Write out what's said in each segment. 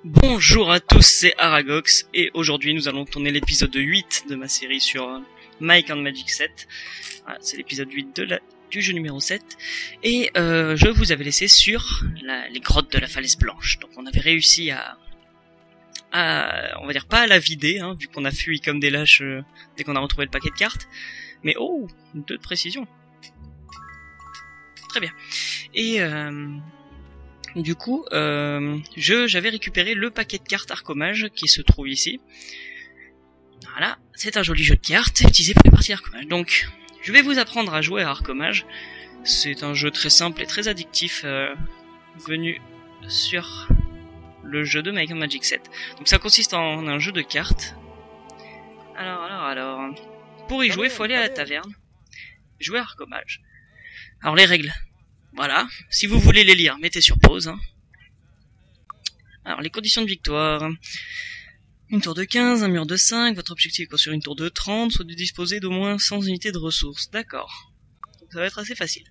Bonjour à tous, c'est Aragox et aujourd'hui nous allons tourner l'épisode 8 de ma série sur Might and Magic 7. Voilà, c'est l'épisode 8 du jeu numéro 7 et je vous avais laissé sur les grottes de la falaise blanche. Donc on avait réussi à on va dire pas à la vider, hein, vu qu'on a fui comme des lâches dès qu'on a retrouvé le paquet de cartes. Mais oh, 2 de précision. Très bien. Et du coup, j'avais récupéré le paquet de cartes Arcomage qui se trouve ici. Voilà, c'est un joli jeu de cartes utilisé pour les parties Arcomage. Donc, je vais vous apprendre à jouer à Arcomage. C'est un jeu très simple et très addictif venu sur le jeu de Might and Magic 7. Donc ça consiste en un jeu de cartes. Alors... Pour y jouer, il faut aller à la taverne. Jouer à Arcomage. Alors les règles. Voilà, si vous voulez les lire, mettez sur pause. Hein. Alors, les conditions de victoire. Une tour de 15, un mur de 5, votre objectif est construire une tour de 30, soit de disposer d'au moins 100 unités de ressources. D'accord. Ça va être assez facile.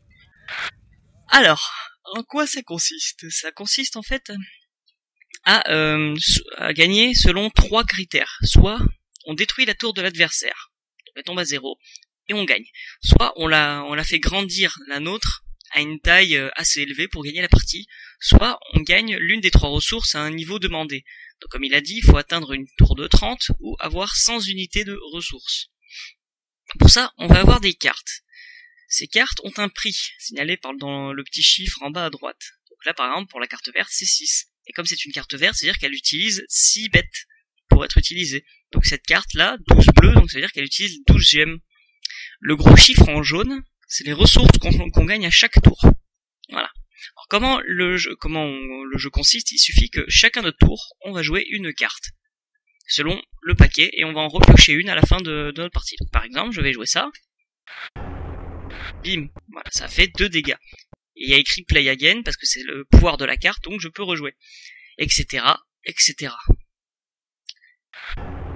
Alors, en quoi ça consiste? Ça consiste en fait à gagner selon 3 critères. Soit on détruit la tour de l'adversaire, elle tombe à 0, et on gagne. Soit on la fait grandir la nôtre, à une taille assez élevée pour gagner la partie, soit on gagne l'une des 3 ressources à un niveau demandé. Donc comme il a dit, il faut atteindre une tour de 30 ou avoir 100 unités de ressources. Pour ça, on va avoir des cartes. Ces cartes ont un prix, signalé dans le petit chiffre en bas à droite. Donc là par exemple, pour la carte verte, c'est 6. Et comme c'est une carte verte, c'est-à-dire qu'elle utilise 6 bêtes pour être utilisée. Donc cette carte-là, 12 bleus, donc ça veut dire qu'elle utilise 12 gemmes. Le gros chiffre en jaune, c'est les ressources qu'on gagne à chaque tour. Voilà. Alors comment le jeu consiste? Il suffit que chacun de tour, on va jouer une carte, selon le paquet, et on va en repiocher une à la fin de notre partie. Donc par exemple, je vais jouer ça. Bim. Voilà, ça fait 2 dégâts. Et il y a écrit play again, parce que c'est le pouvoir de la carte, donc je peux rejouer. Etc. etc.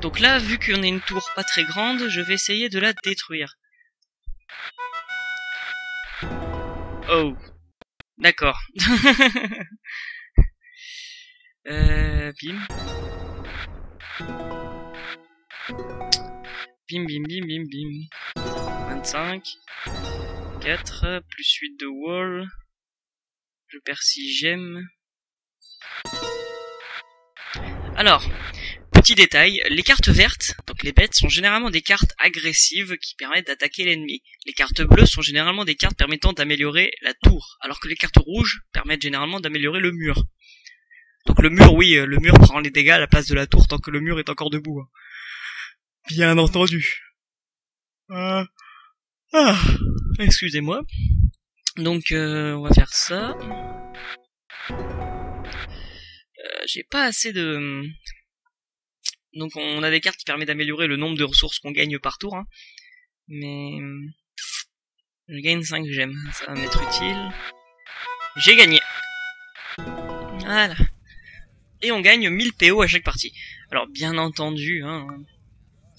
Donc là, vu qu'on a une tour pas très grande, je vais essayer de la détruire. Oh, d'accord. Bim. Bim, bim, bim, bim, bim. 25. 4, plus 8 de wall. Je perds 6 gemmes. Alors, petit détail, les cartes vertes, donc les bêtes, sont généralement des cartes agressives qui permettent d'attaquer l'ennemi. Les cartes bleues sont généralement des cartes permettant d'améliorer la tour, alors que les cartes rouges permettent généralement d'améliorer le mur. Donc le mur, oui, le mur prend les dégâts à la place de la tour tant que le mur est encore debout. Hein. Bien entendu. Excusez-moi. Donc on va faire ça. J'ai pas assez de... Donc on a des cartes qui permettent d'améliorer le nombre de ressources qu'on gagne par tour. Hein. Mais... je gagne 5 gemmes. Ça va m'être utile. J'ai gagné. Voilà. Et on gagne 1000 PO à chaque partie. Alors bien entendu, hein,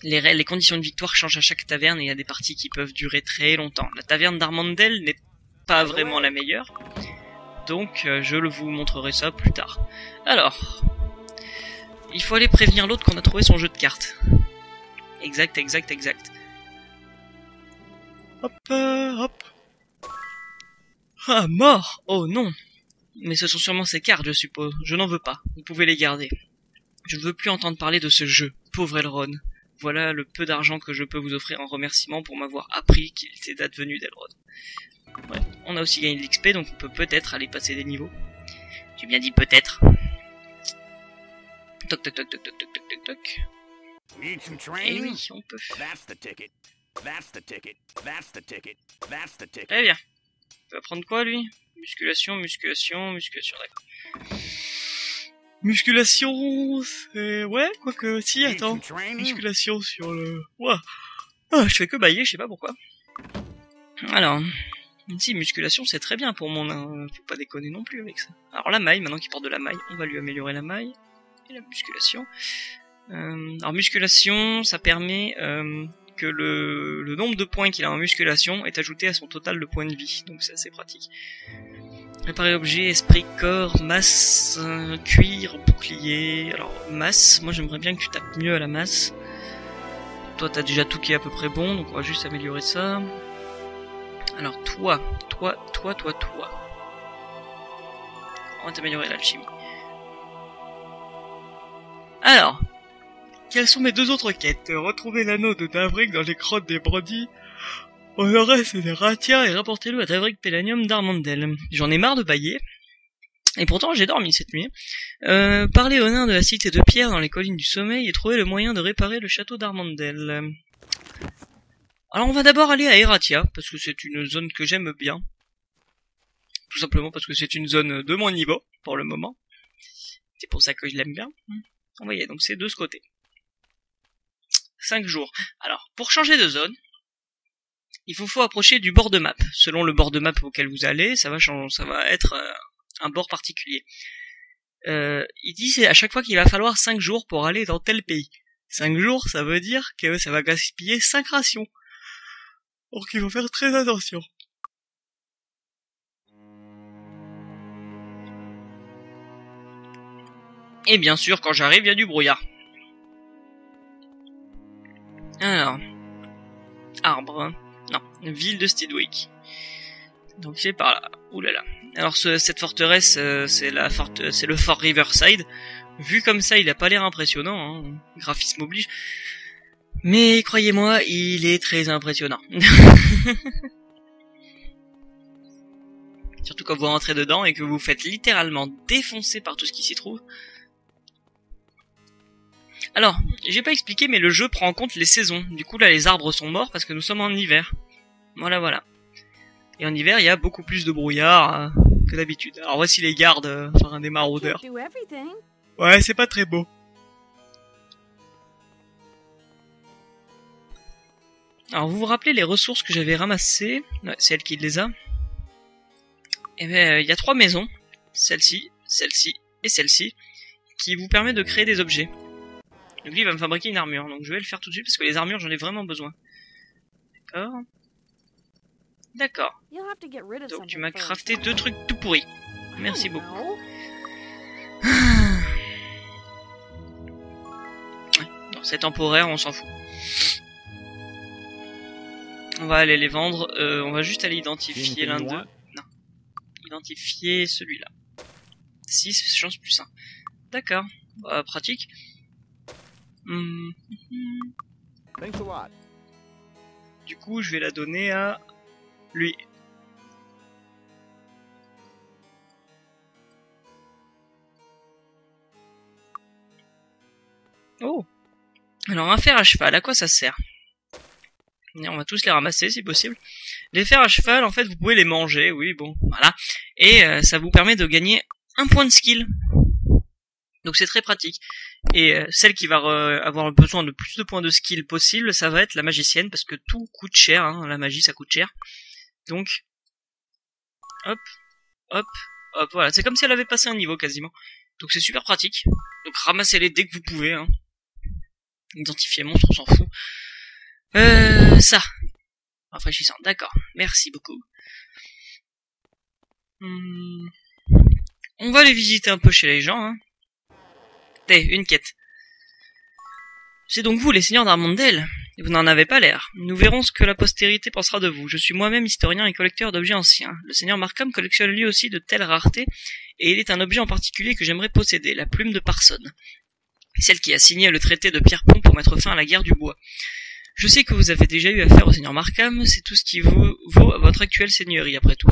les conditions de victoire changent à chaque taverne et il y a des parties qui peuvent durer très longtemps. La taverne d'Armandel n'est pas vraiment la meilleure. Donc je vous montrerai ça plus tard. Alors... il faut aller prévenir l'autre qu'on a trouvé son jeu de cartes. Exact. Hop, hop. Ah, mort! Oh non! Mais ce sont sûrement ces cartes, je suppose. Je n'en veux pas. Vous pouvez les garder. Je ne veux plus entendre parler de ce jeu. Pauvre Elrond. Voilà le peu d'argent que je peux vous offrir en remerciement pour m'avoir appris qu'il était advenu d'Elrond. Ouais. On a aussi gagné de l'XP, donc on peut peut-être aller passer des niveaux. J'ai bien dit peut-être. Toc toc toc toc toc toc toc toc. Et oui, on peut. Très bien. Il va prendre quoi lui? Musculation, d'accord. Musculation, c'est... ouais, quoique... si, attends. Musculation sur le... Ouah. Ah, je fais que bailler, je sais pas pourquoi. Alors... si, musculation, c'est très bien pour mon... faut pas déconner non plus avec ça. Alors la maille, maintenant qu'il porte de la maille, on va lui améliorer la maille. Et la musculation. Alors musculation, ça permet que le nombre de points qu'il a en musculation est ajouté à son total de points de vie, donc c'est assez pratique. Réparer objet, esprit, corps, masse, cuir, bouclier. Alors masse, moi j'aimerais bien que tu tapes mieux à la masse. Toi t'as déjà tout qui est à peu près bon, donc on va juste améliorer ça. Alors toi. On va t'améliorer l'alchimie. Alors, quelles sont mes deux autres quêtes? Retrouver l'anneau de Davrik dans les grottes des Brody, au nord-est des Ratia, et rapportez-le à Davrik Pellanium d'Armandel. J'en ai marre de bailler, et pourtant j'ai dormi cette nuit. Parler aux nains de la cité de pierre dans les collines du sommeil et trouver le moyen de réparer le château d'Armandel. Alors on va d'abord aller à Eratia, parce que c'est une zone que j'aime bien. Tout simplement parce que c'est une zone de mon niveau, pour le moment. C'est pour ça que je l'aime bien. Vous voyez, donc c'est de ce côté. 5 jours. Alors, pour changer de zone, il faut approcher du bord de map. Selon le bord de map auquel vous allez, ça va être un bord particulier. Il dit c'est à chaque fois qu'il va falloir 5 jours pour aller dans tel pays. 5 jours, ça veut dire que ça va gaspiller 5 rations. Donc il faut faire très attention. Et bien sûr, quand j'arrive, il y a du brouillard. Alors, arbre, non, ville de Steadwick. Donc c'est par là. Oulala. Alors cette forteresse, c'est le Fort Riverside. Vu comme ça, il a pas l'air impressionnant, hein. Graphisme oblige. Mais croyez-moi, il est très impressionnant. Surtout quand vous rentrez dedans et que vous faites littéralement défoncer par tout ce qui s'y trouve. Alors, j'ai pas expliqué, mais le jeu prend en compte les saisons. Du coup, là, les arbres sont morts parce que nous sommes en hiver. Voilà. Et en hiver, il y a beaucoup plus de brouillard que d'habitude. Alors voici les gardes, enfin des maraudeurs. Ouais, c'est pas très beau. Alors, vous vous rappelez les ressources que j'avais ramassées? Ouais, c'est elle qui les a. Et bien, il y a 3 maisons. Celle-ci, celle-ci et celle-ci. Qui vous permet de créer des objets. Donc lui, il va me fabriquer une armure. Donc je vais le faire tout de suite parce que les armures, j'en ai vraiment besoin. D'accord. Donc tu m'as crafté 2 trucs tout pourris. Merci beaucoup. Non, c'est temporaire, on s'en fout. On va aller les vendre. On va juste aller identifier l'un d'eux. Non. Identifier celui-là. 6, chance plus 1. D'accord. Pratique. Du coup, je vais la donner à lui. Oh. Alors, un fer à cheval, à quoi ça sert? Et on va tous les ramasser, si possible. Les fers à cheval, en fait, vous pouvez les manger, oui, bon, voilà. Et ça vous permet de gagner 1 point de skill. Donc c'est très pratique. Et celle qui va avoir besoin de plus de points de skill possible, ça va être la magicienne, parce que tout coûte cher, hein, la magie ça coûte cher. Donc, hop, voilà, c'est comme si elle avait passé un niveau quasiment. Donc c'est super pratique. Donc ramassez-les dès que vous pouvez, hein. Identifier monstre, on s'en fout. Ça. Rafraîchissant, d'accord, merci beaucoup. On va aller visiter un peu chez les gens, hein. Une quête. C'est donc vous, les seigneurs d'Armandel. Vous n'en avez pas l'air. Nous verrons ce que la postérité pensera de vous. Je suis moi-même historien et collecteur d'objets anciens. Le seigneur Markham collectionne lui aussi de telles raretés, et il est un objet en particulier que j'aimerais posséder, la plume de Parson. Celle qui a signé le traité de Pierrepont pour mettre fin à la guerre du bois. Je sais que vous avez déjà eu affaire au seigneur Markham, c'est tout ce qui vaut votre actuelle seigneurie après tout.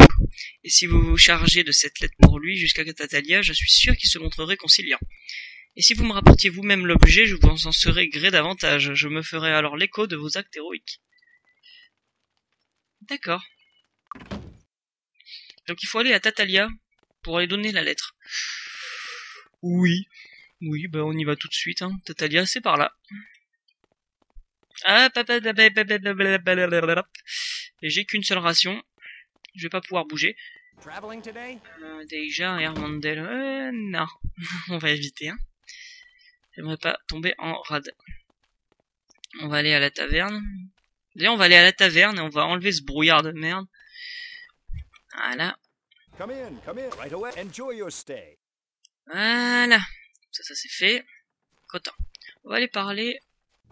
Et si vous vous chargez de cette lettre pour lui jusqu'à Tatalia, je suis sûr qu'il se montrerait conciliant. Et si vous me rapportiez vous-même l'objet, je vous en serais gré davantage. Je me ferai alors l'écho de vos actes héroïques. D'accord. Donc il faut aller à Tatalia pour aller donner la lettre. Oui, ben on y va tout de suite, hein. Tatalia, c'est par là. Et j'ai qu'une seule ration. Je vais pas pouvoir bouger. Déjà, Armandel. Non. On va éviter, hein. J'aimerais pas tomber en rade. On va aller à la taverne. D'ailleurs, on va aller à la taverne et on va enlever ce brouillard de merde. Voilà. Voilà. Ça c'est fait. Content. On va aller parler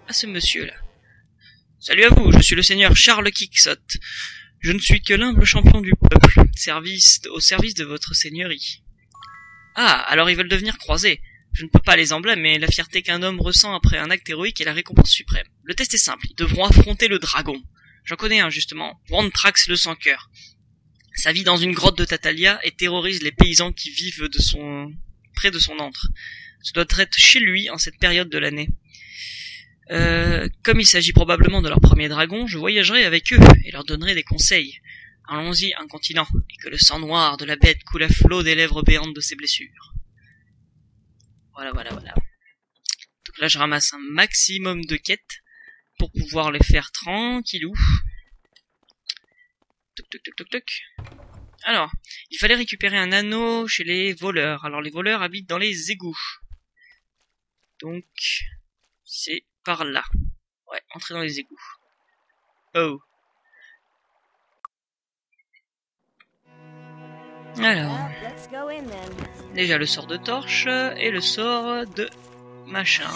à ce monsieur-là. Salut à vous, je suis le seigneur Charles Quixote. Je ne suis que l'humble champion du peuple, au service de votre seigneurie. Ah, alors ils veulent devenir croisés. Je ne peux pas les en blâmer, la fierté qu'un homme ressent après un acte héroïque est la récompense suprême. Le test est simple, ils devront affronter le dragon. J'en connais un justement, Wantrax le sans-cœur. Sa vie dans une grotte de Tatalia et terrorise les paysans qui vivent près de son antre. Ce doit être chez lui en cette période de l'année. Comme il s'agit probablement de leur premier dragon, je voyagerai avec eux et leur donnerai des conseils. Allons-y, incontinent, et que le sang noir de la bête coule à flot des lèvres béantes de ses blessures. Voilà. Donc là, je ramasse un maximum de quêtes pour pouvoir les faire tranquillou. Toc. Alors, il fallait récupérer un anneau chez les voleurs. Alors, les voleurs habitent dans les égouts. Donc, c'est par là. Ouais, entrer dans les égouts. Oh. Alors, déjà le sort de torche et le sort de machin.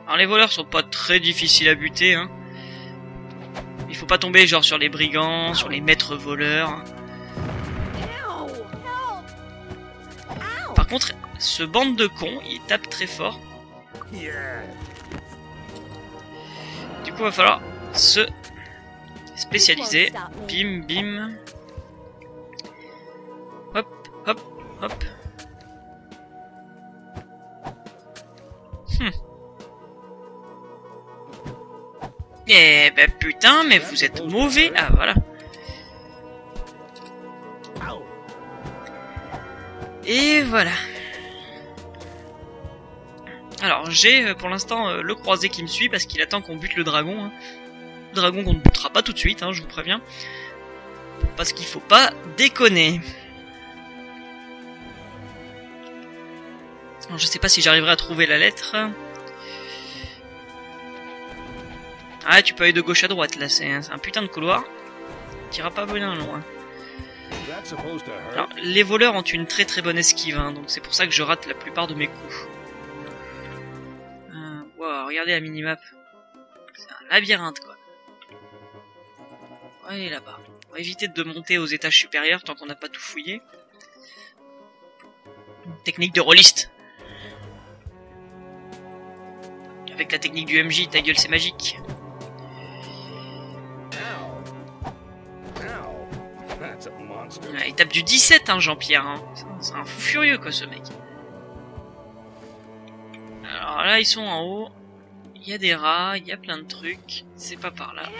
Alors les voleurs sont pas très difficiles à buter, hein. Il faut pas tomber genre sur les brigands, sur les maîtres voleurs. Par contre, ce bande de cons, il tape très fort. Du coup, il va falloir se spécialiser. Bim, bim. Hop. Eh ben putain, mais vous êtes mauvais. Ah, voilà. Et voilà. Alors j'ai pour l'instant le croisé qui me suit parce qu'il attend qu'on bute le dragon. Hein. Le dragon qu'on ne butera pas tout de suite, hein, je vous préviens. Parce qu'il faut pas déconner. Alors, je sais pas si j'arriverai à trouver la lettre. Ah, tu peux aller de gauche à droite là, c'est un putain de couloir. Tu iras pas bien loin. Alors, les voleurs ont une très très bonne esquive, hein, donc c'est pour ça que je rate la plupart de mes coups. Wow, regardez la minimap. C'est un labyrinthe, quoi. Ouais, là-bas. On va éviter de monter aux étages supérieurs tant qu'on n'a pas tout fouillé. Technique de rôliste. Avec la technique du MJ, ta gueule, c'est magique. Ouais, il tape du 17, hein, Jean-Pierre. Hein. C'est un fou furieux, quoi, ce mec. Alors là, ils sont en haut. Il y a des rats, il y a plein de trucs. C'est pas par là.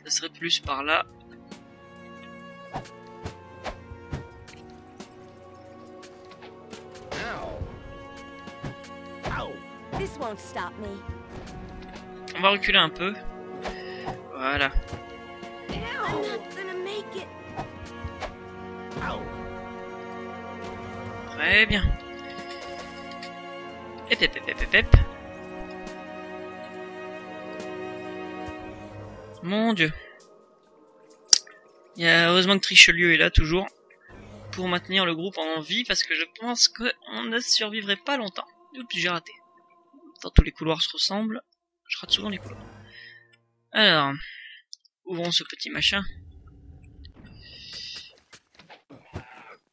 Ça serait plus par là. On va reculer un peu. Voilà. Très bien. Hep. Mon Dieu. Il y a heureusement que Trichelieu est là toujours pour maintenir le groupe en vie parce que je pense qu'on ne survivrait pas longtemps. Oups, j'ai raté. Dans tous les couloirs se ressemblent. Je rate souvent les couloirs. Alors, ouvrons ce petit machin.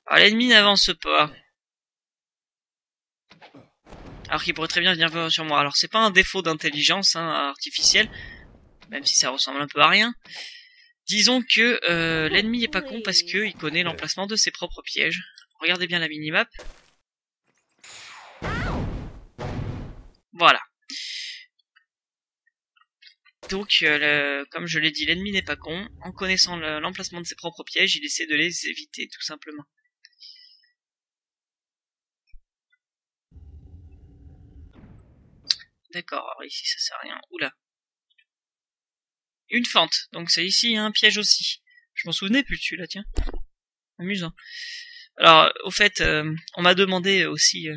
Ah, l'ennemi n'avance pas. Alors qu'il pourrait très bien venir sur moi. Alors c'est pas un défaut d'intelligence artificielle, même si ça ressemble un peu à rien. Disons que l'ennemi est pas con parce qu'il connaît l'emplacement de ses propres pièges. Regardez bien la minimap. Voilà. Donc, comme je l'ai dit, l'ennemi n'est pas con. En connaissant l'emplacement de ses propres pièges, il essaie de les éviter, tout simplement. D'accord, alors ici ça sert à rien. Oula. Une fente. Donc c'est ici, il y a un piège aussi. Je m'en souvenais plus de celui-là, tiens. Amusant. Alors, au fait, on m'a demandé aussi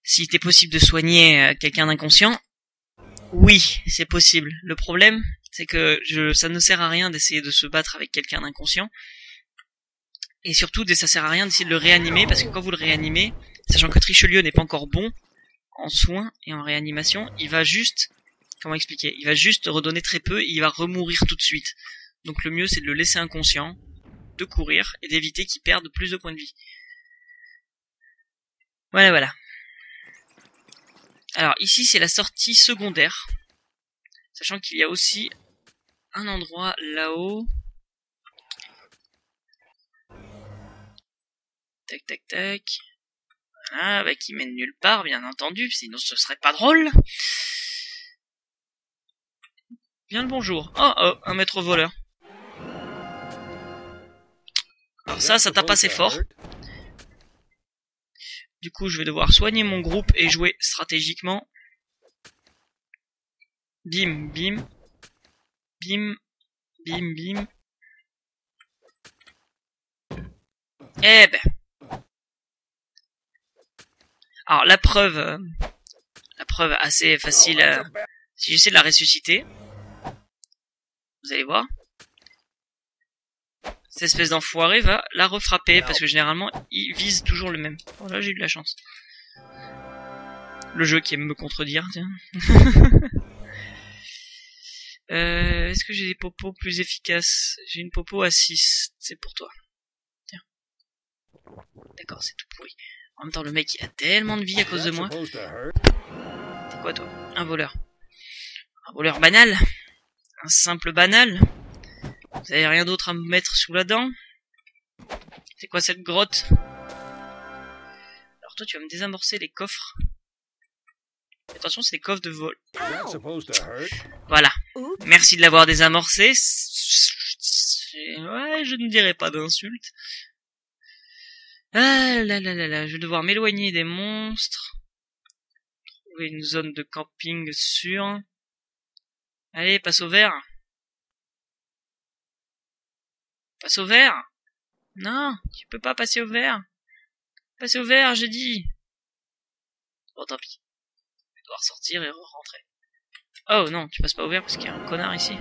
s'il était possible de soigner quelqu'un d'inconscient. Oui, c'est possible. Le problème, c'est que ça ne sert à rien d'essayer de se battre avec quelqu'un d'inconscient. Et surtout, ça sert à rien d'essayer de le réanimer, parce que quand vous le réanimez, sachant que Trichelieu n'est pas encore bon en soins et en réanimation, il va juste... Comment expliquer? Il va juste redonner très peu et il va remourir tout de suite. Donc le mieux, c'est de le laisser inconscient, de courir et d'éviter qu'il perde plus de points de vie. Voilà. Alors ici, c'est la sortie secondaire. Sachant qu'il y a aussi un endroit là-haut. Tac. Voilà, bah, qui mène nulle part, bien entendu, sinon ce serait pas drôle. Bien le bonjour. Oh, un maître voleur. Alors ça tape assez fort. Du coup, je vais devoir soigner mon groupe et jouer stratégiquement. Bim. Eh ben. Alors la preuve assez facile. Si j'essaie de la ressusciter, vous allez voir. Cette espèce d'enfoiré va la refrapper, parce que généralement, il vise toujours le même. Oh là, j'ai eu de la chance. Le jeu qui aime me contredire, tiens. Est-ce que j'ai des popos plus efficaces? J'ai une popo à 6, c'est pour toi. Tiens. D'accord, c'est tout pourri. En même temps, le mec, il a tellement de vie à cause de moi. T'es quoi, toi? Un voleur. Un voleur banal. Un simple banal. Vous avez rien d'autre à me mettre sous la dent? C'est quoi cette grotte? Alors toi, tu vas me désamorcer les coffres. Attention, c'est des coffres de vol. Voilà. Merci de l'avoir désamorcé. Ouais, je ne dirai pas d'insulte. Ah là, je vais devoir m'éloigner des monstres. Trouver une zone de camping sûre. Allez, passe au vert. Passe au vert. Non, tu peux pas passer au vert. Passer au vert, j'ai dit. Bon, tant pis. Je vais devoir sortir et rentrer. Oh non, tu passes pas au vert parce qu'il y a un connard ici.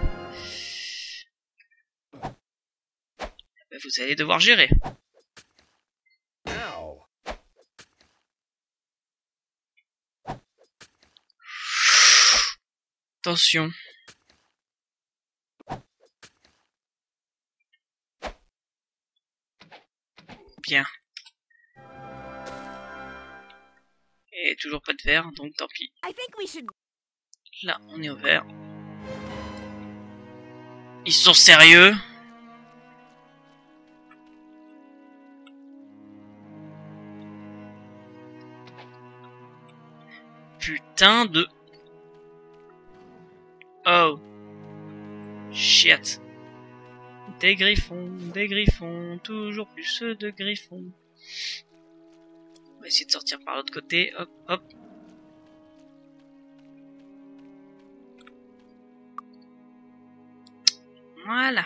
Ben, vous allez devoir gérer. Attention. Bien. Et toujours pas de vert, donc tant pis. Là, on est au vert. Ils sont sérieux? Putain de... Oh. Shit. Des griffons, toujours plus de griffons. On va essayer de sortir par l'autre côté, hop. Voilà.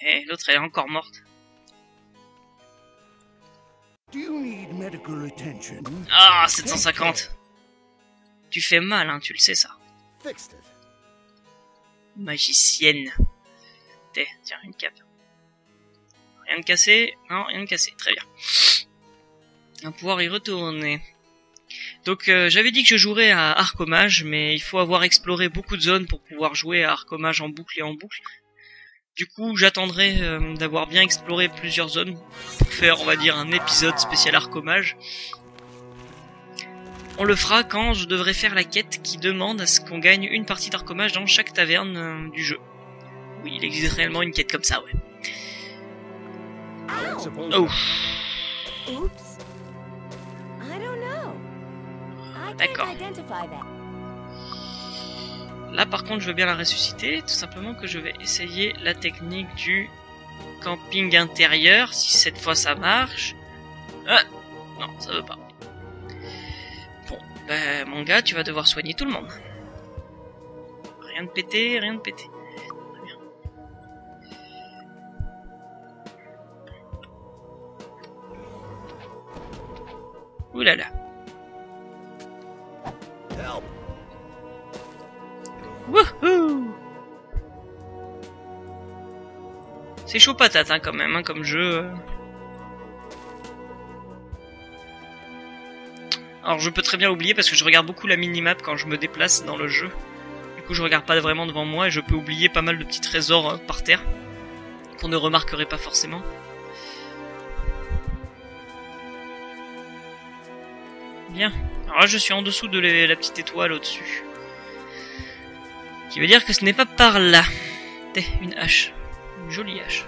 Et l'autre, elle est encore morte. Ah, 750. Tu fais mal, hein, tu le sais ça. Magicienne. Tiens, une cape. Rien de cassé? Non, rien de cassé. Très bien. On va pouvoir y retourner. Donc, j'avais dit que je jouerais à Arcomage, mais il faut avoir exploré beaucoup de zones pour pouvoir jouer à Arcomage en boucle et en boucle. Du coup, j'attendrai d'avoir bien exploré plusieurs zones pour faire, on va dire, un épisode spécial Arcomage. On le fera quand je devrais faire la quête qui demande à ce qu'on gagne une partie d'Arcomage dans chaque taverne du jeu. Oui, il existe réellement une quête comme ça, ouais. Oh. D'accord. Là, par contre, je veux bien la ressusciter, tout simplement que je vais essayer la technique du camping intérieur, si cette fois ça marche. Ah, non, ça veut pas. Bon, ben, mon gars, tu vas devoir soigner tout le monde. Rien de pété, rien de pété. Très bien. Ouh là là. Wouhou! C'est chaud patate hein, quand même, hein, comme jeu. Alors je peux très bien oublier parce que je regarde beaucoup la minimap quand je me déplace dans le jeu. Du coup je regarde pas vraiment devant moi et je peux oublier pas mal de petits trésors par terre qu'on ne remarquerait pas forcément. Bien. Alors là je suis en dessous de la petite étoile au-dessus. Qui veut dire que ce n'est pas par là. Une hache. Une jolie hache.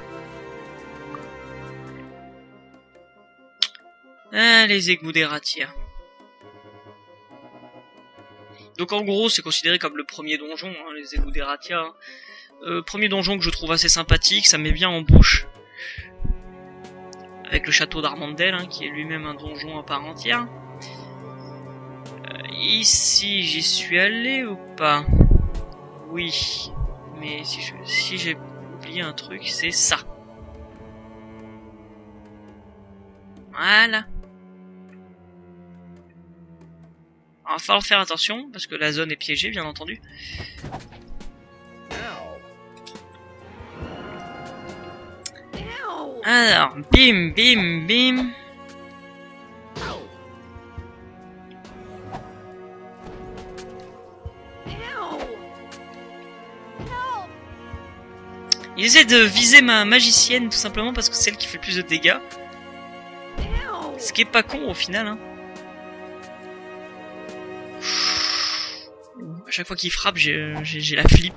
Ah, les égouts des ratières. Donc en gros, c'est considéré comme le premier donjon, hein, les égouts des ratières. Premier donjon que je trouve assez sympathique, ça met bien en bouche. Avec le château d'Armandel, hein, qui est lui-même un donjon à part entière. Ici, j'y suis allé ou pas? Oui, mais si j'ai oublié un truc, c'est ça. Voilà. Alors, il va falloir faire attention, parce que la zone est piégée, bien entendu. Alors, bim, bim, bim. Il essaie de viser ma magicienne, tout simplement, parce que c'est elle qui fait le plus de dégâts. Ce qui est pas con, au final, hein. À chaque fois qu'il frappe, j'ai la flip.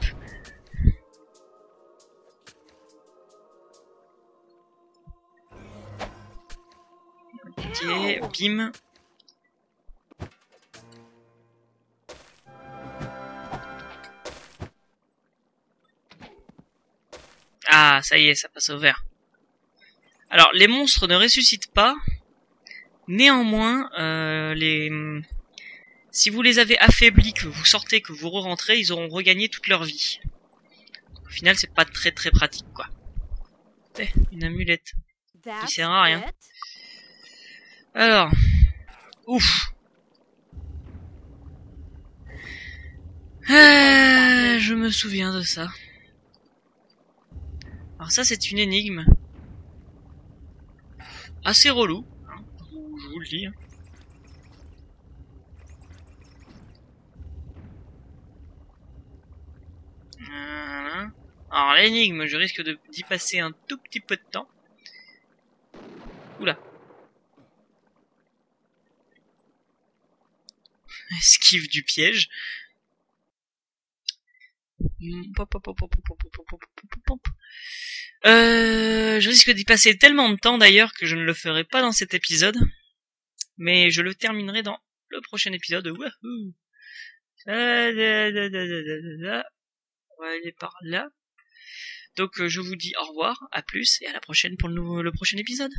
Ok, bim. Ah, ça y est, ça passe au vert. Alors, les monstres ne ressuscitent pas. Néanmoins, si vous les avez affaiblis, que vous sortez, que vous re-rentrez, ils auront regagné toute leur vie. Au final, c'est pas très très pratique, quoi. Une amulette. Qui sert à rien. Alors. Ouf. Je me souviens de ça. Alors ça, c'est une énigme. Assez relou. Hein, je vous le dis. Hein. Voilà. Alors l'énigme, je risque d'y passer un tout petit peu de temps. Oula. Esquive du piège. Je risque d'y passer tellement de temps d'ailleurs que je ne le ferai pas dans cet épisode. Mais je le terminerai dans le prochain épisode. Wouhou. On va aller par là. Donc je vous dis au revoir, à plus et à la prochaine pour le prochain épisode.